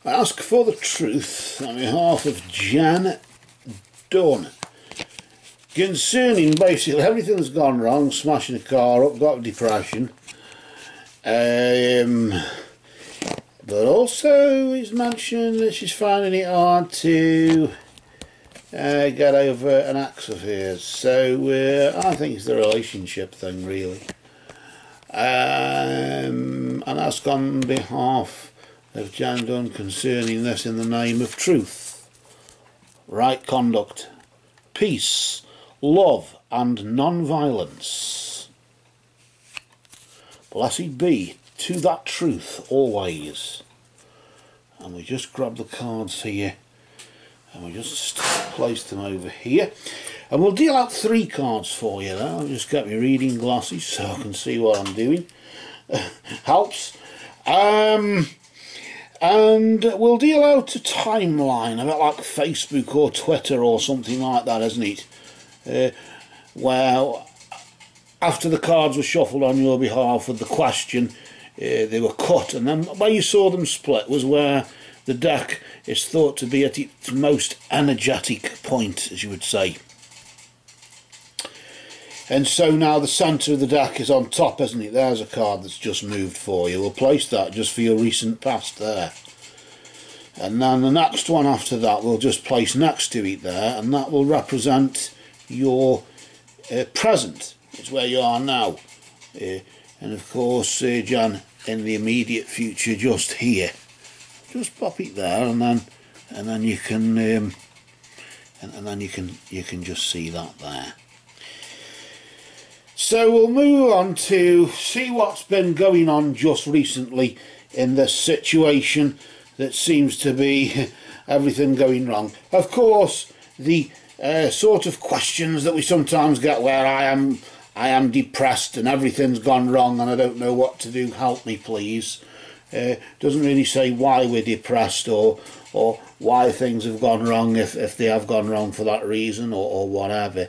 I ask for the truth on behalf of Jenn Dunn concerning basically everything that's gone wrong, smashing a car up, got depression, but also it's mentioned that she's finding it hard to get over an ex of hers. So I think it's the relationship thing really. And ask on behalf of Jenn Dunn concerning this in the name of truth, right conduct, peace, love and non-violence. Blessed be to that truth always. And we just grab the cards here and we just place them over here, and we'll deal out 3 cards for you now. I'll just get my reading glasses so I can see what I'm doing. Helps. And we'll deal out a timeline, a bit like Facebook or Twitter or something like that, isn't it? Well, after the cards were shuffled on your behalf with the question, they were cut, and then where you saw them split was where the deck is thought to be at its most energetic point, as you would say. And so now the centre of the deck is on top, isn't it? There's a card that's just moved for you. We'll place that just for your recent past there. And then the next one after that we'll just place next to it there, and that will represent your present. It's where you are now. And of course, Jan, in the immediate future, just here. Just pop it there, and then you can you can just see that there. So we'll move on to see what's been going on just recently in this situation that seems to be everything going wrong. Of course, the sort of questions that we sometimes get where I am depressed and everything's gone wrong and I don't know what to do, help me please. Doesn't really say why we're depressed or why things have gone wrong if they have gone wrong for that reason or whatever.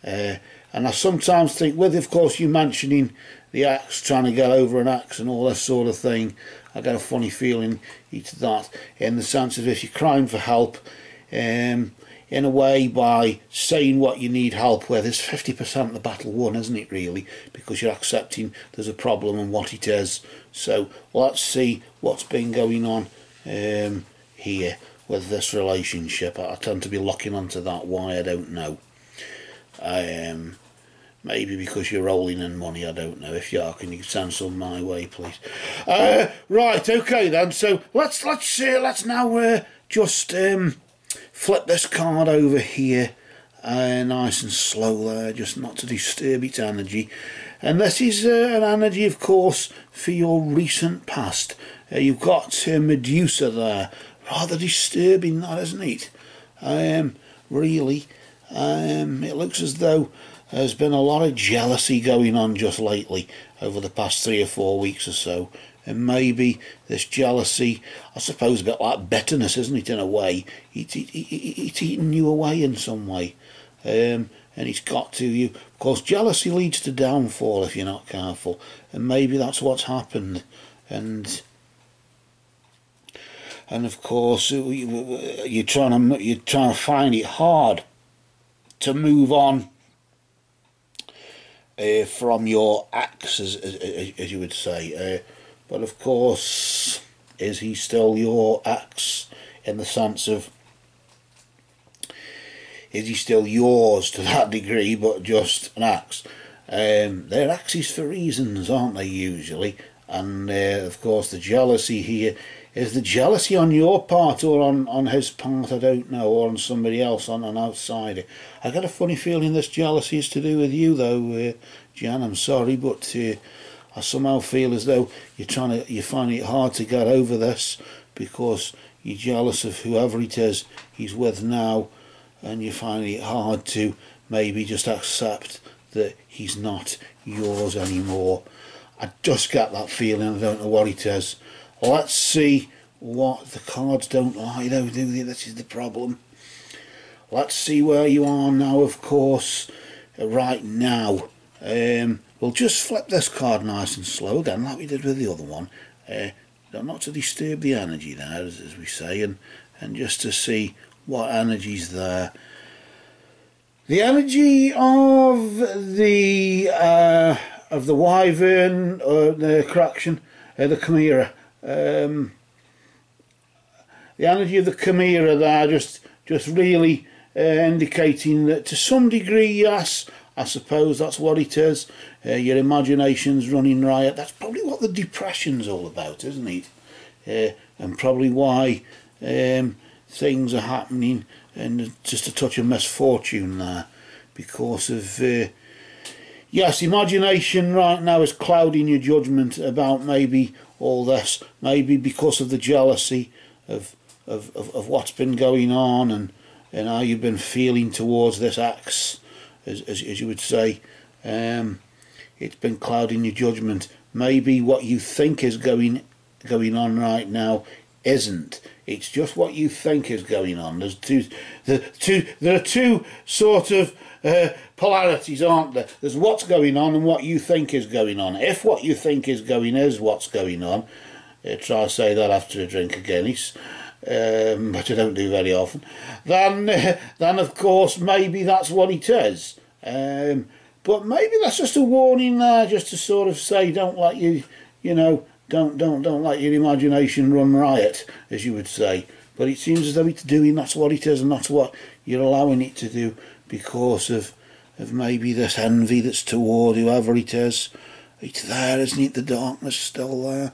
And I sometimes think, with of course you mentioning the ex, trying to get over an ex and all this sort of thing, I get a funny feeling to that, in the sense of if you're crying for help, in a way, by saying what you need help with, is 50% the battle won, isn't it really? Because you're accepting there's a problem and what it is. So let's see what's been going on here with this relationship. I tend to be locking onto that, why I don't know. Maybe because you're rolling in money, I don't know. If you are, can you send some my way, please? Right, okay then. So let's now just flip this card over here, nice and slow there, just not to disturb its energy. And this is an energy, of course, for your recent past. You've got Medusa there, rather disturbing, that, isn't it? Really, it looks as though there's been a lot of jealousy going on just lately over the past 3 or 4 weeks or so, and maybe this jealousy, I suppose a bit like bitterness, isn't it, in a way? It's eating you away in some way, and it's got to you. Of course, jealousy leads to downfall if you're not careful, and maybe that's what's happened. And of course you're trying to find it hard to move on from your ex, as you would say, but of course, is he still your ex, in the sense of, is he still yours to that degree, but just an ex? They're exes for reasons, aren't they, usually? And of course the jealousy here, is the jealousy on your part or on his part, I don't know, or on somebody else, on an outsider. I get a funny feeling this jealousy is to do with you though, Jan, I'm sorry, but I somehow feel as though you're finding it hard to get over this because you're jealous of whoever it is he's with now, and you're finding it hard to maybe just accept that he's not yours anymore. I just get that feeling, I don't know what it is. Let's see what the cards don't like though, do they? This is the problem. Let's see where you are now, of course, right now. We'll just flip this card nice and slow again, like we did with the other one. not to disturb the energy there, as we say, and just to see what energy's there. The energy of the wyvern, the correction, the chimera. The energy of the chimera there, just really indicating that to some degree, yes, I suppose that's what it is. Your imagination's running riot. That's probably what the depression's all about, isn't it? And probably why things are happening, and just a touch of misfortune there, because of yes, imagination right now is clouding your judgment about maybe all this, maybe because of the jealousy of what's been going on, and how you've been feeling towards this ex, as you would say. It's been clouding your judgment. Maybe what you think is going on right now isn't. It's just what you think is going on. There are two sort of polarities, aren't there? There's what's going on and what you think is going on. If what you think is what's going on, try to say that after a drink of Guinness, which I don't do very often, then of course maybe that's what it is. But maybe that's just a warning there, just to sort of say, don't let don't let your imagination run riot, as you would say. But it seems as though it's doing, that's what it is, and that's what you're allowing it to do, because of maybe this envy that's toward whoever it is. It's there, isn't it? The darkness still there,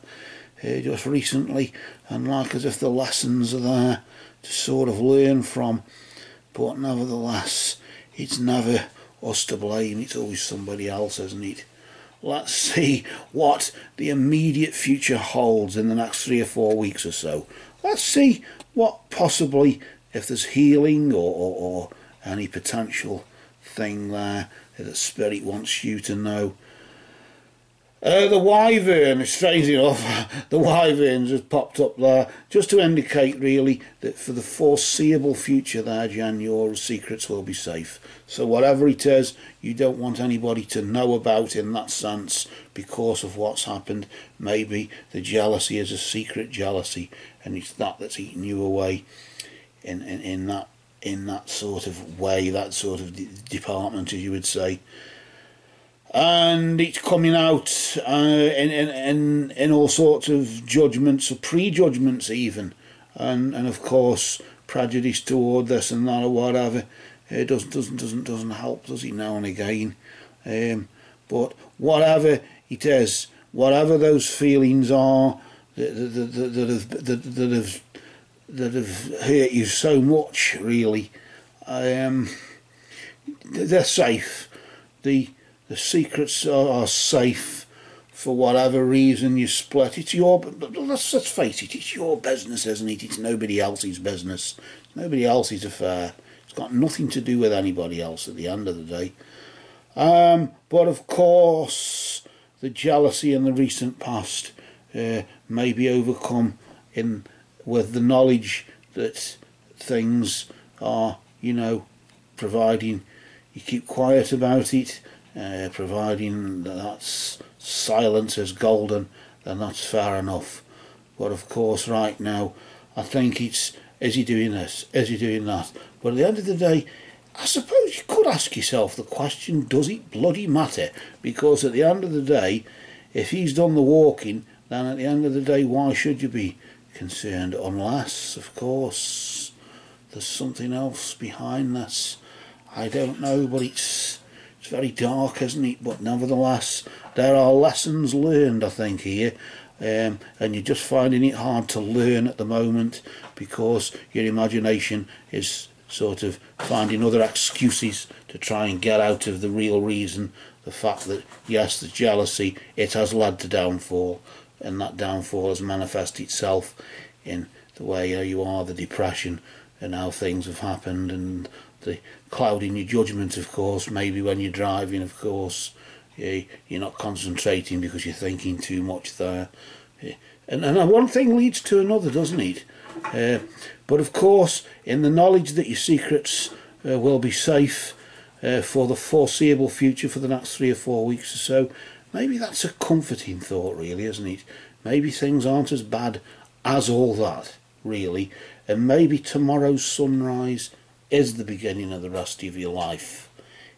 just recently, and like as if the lessons are there to sort of learn from. But nevertheless, it's never us to blame, it's always somebody else, isn't it? Let's see what the immediate future holds in the next 3 or 4 weeks or so. Let's see what possibly, if there's healing or any potential thing there that Spirit wants you to know. The wyvern, strangely enough, the wyverns have popped up there, just to indicate really that for the foreseeable future there, Jen, your secrets will be safe. So whatever it is, you don't want anybody to know about in that sense, because of what's happened. Maybe the jealousy is a secret jealousy, and it's that's eating you away in that sort of way, that sort of department, as you would say. And it's coming out in all sorts of judgments, or prejudgments even, and of course prejudice toward this and that or whatever. It doesn't help, does it, now and again? But whatever it is, whatever those feelings are that have hurt you so much, really, they're safe. The secrets are safe. For whatever reason you split, it's your, let's face it, it's your business, isn't it? It's nobody else's business. It's nobody else's affair. It's got nothing to do with anybody else at the end of the day. But of course, the jealousy in the recent past may be overcome with the knowledge that things are, providing you keep quiet about it, providing that silence is golden, then that's fair enough. But of course right now I think it's, is he doing this, is he doing that? But at the end of the day, I suppose you could ask yourself the question, does it bloody matter? Because at the end of the day, if he's done the walking, then at the end of the day, why should you be concerned? Unless, of course, there's something else behind this. I don't know, but it's very dark, isn't it? But nevertheless, there are lessons learned, I think, here. And you're just finding it hard to learn at the moment, because your imagination is sort of finding other excuses to try and get out of the real reason, the fact that, yes, the jealousy, it has led to downfall, and that downfall has manifested itself in the way how you are, the depression, and how things have happened, and the clouding your judgment, of course. Maybe when you're driving, of course, you're not concentrating because you're thinking too much there. And one thing leads to another, doesn't it? But of course, in the knowledge that your secrets will be safe for the foreseeable future, for the next 3 or 4 weeks or so, maybe that's a comforting thought, really, isn't it? Maybe things aren't as bad as all that, really, and maybe tomorrow's sunrise is the beginning of the rest of your life,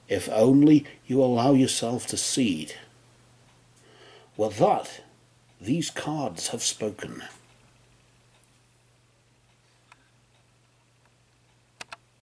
if only you allow yourself to see it. With that, these cards have spoken.